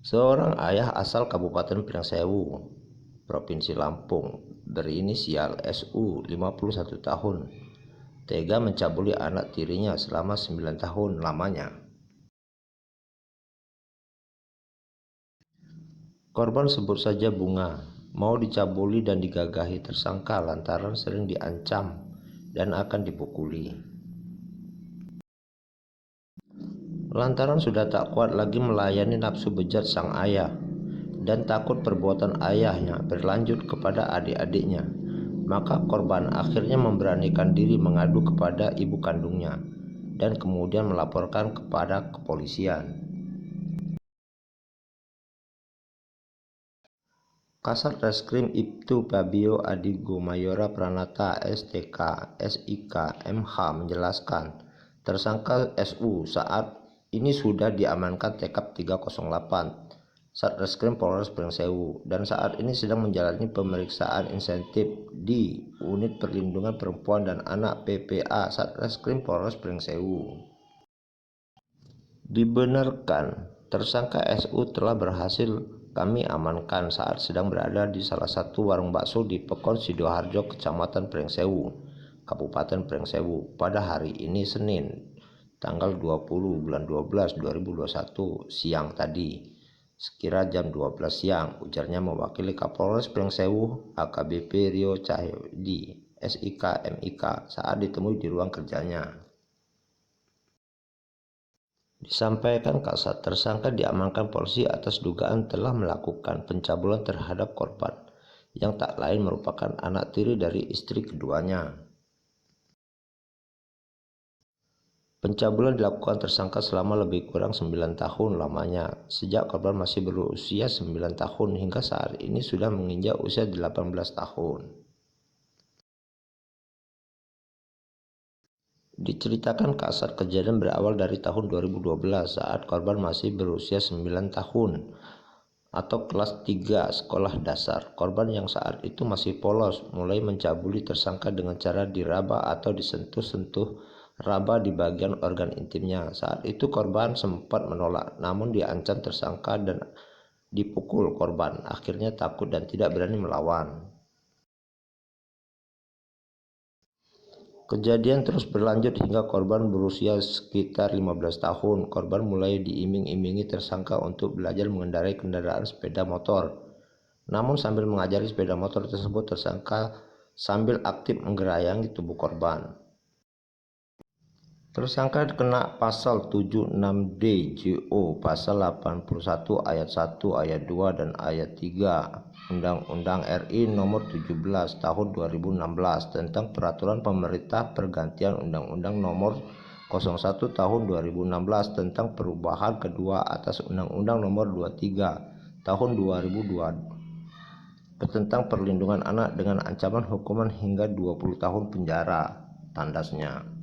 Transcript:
Seorang ayah asal Kabupaten Priangsewu, Provinsi Lampung, berinisial SU, 51 tahun, tega mencabuli anak tirinya selama 9 tahun lamanya. Korban sebut saja Bunga, mau dicabuli dan digagahi tersangka lantaran sering diancam dan akan dipukuli. Lantaran sudah tak kuat lagi melayani nafsu bejat sang ayah dan takut perbuatan ayahnya berlanjut kepada adik-adiknya, maka korban akhirnya memberanikan diri mengadu kepada ibu kandungnya dan kemudian melaporkan kepada kepolisian. Kasat Reskrim Ibtu Fabio Adigo Mayora Pranata STK SIK MH menjelaskan, tersangka SU saat ini sudah diamankan TKP 308 Satreskrim Polres Priangsewu dan saat ini sedang menjalani pemeriksaan insentif di Unit Perlindungan Perempuan dan Anak PPA Satreskrim Polres Priangsewu. Dibenarkan, tersangka SU telah berhasil kami amankan saat sedang berada di salah satu warung bakso di Pekon Sidoarjo, Kecamatan Priangsewu, Kabupaten Priangsewu pada hari ini Senin, tanggal 20 bulan 12 2021 siang tadi. Sekira jam 12 siang, ujarnya mewakili Kapolres Priangsewu AKBP Rio Cahyadi SIK MIK saat ditemui di ruang kerjanya. Disampaikan Kasat, tersangka diamankan polisi atas dugaan telah melakukan pencabulan terhadap korban yang tak lain merupakan anak tiri dari istri keduanya. Pencabulan dilakukan tersangka selama lebih kurang 9 tahun lamanya, sejak korban masih berusia 9 tahun hingga saat ini sudah menginjak usia 18 tahun. Diceritakan Kasat, kejadian berawal dari tahun 2012 saat korban masih berusia 9 tahun atau kelas 3 sekolah dasar. Korban yang saat itu masih polos mulai mencabuli tersangka dengan cara diraba atau disentuh-sentuh raba di bagian organ intimnya. Saat itu korban sempat menolak, namun diancam tersangka dan dipukul korban. Akhirnya takut dan tidak berani melawan. Kejadian terus berlanjut hingga korban berusia sekitar 15 tahun. Korban mulai diiming-imingi tersangka untuk belajar mengendarai kendaraan sepeda motor. Namun sambil mengajari sepeda motor tersebut, tersangka sambil aktif menggerayangi tubuh korban. Tersangka kena pasal 76D JO, pasal 81 ayat 1, ayat 2, dan ayat 3 Undang-Undang RI nomor 17 tahun 2016 tentang peraturan pemerintah pergantian Undang-Undang nomor 01 tahun 2016 tentang perubahan kedua atas Undang-Undang nomor 23 tahun 2002 tentang perlindungan anak dengan ancaman hukuman hingga 20 tahun penjara, tandasnya.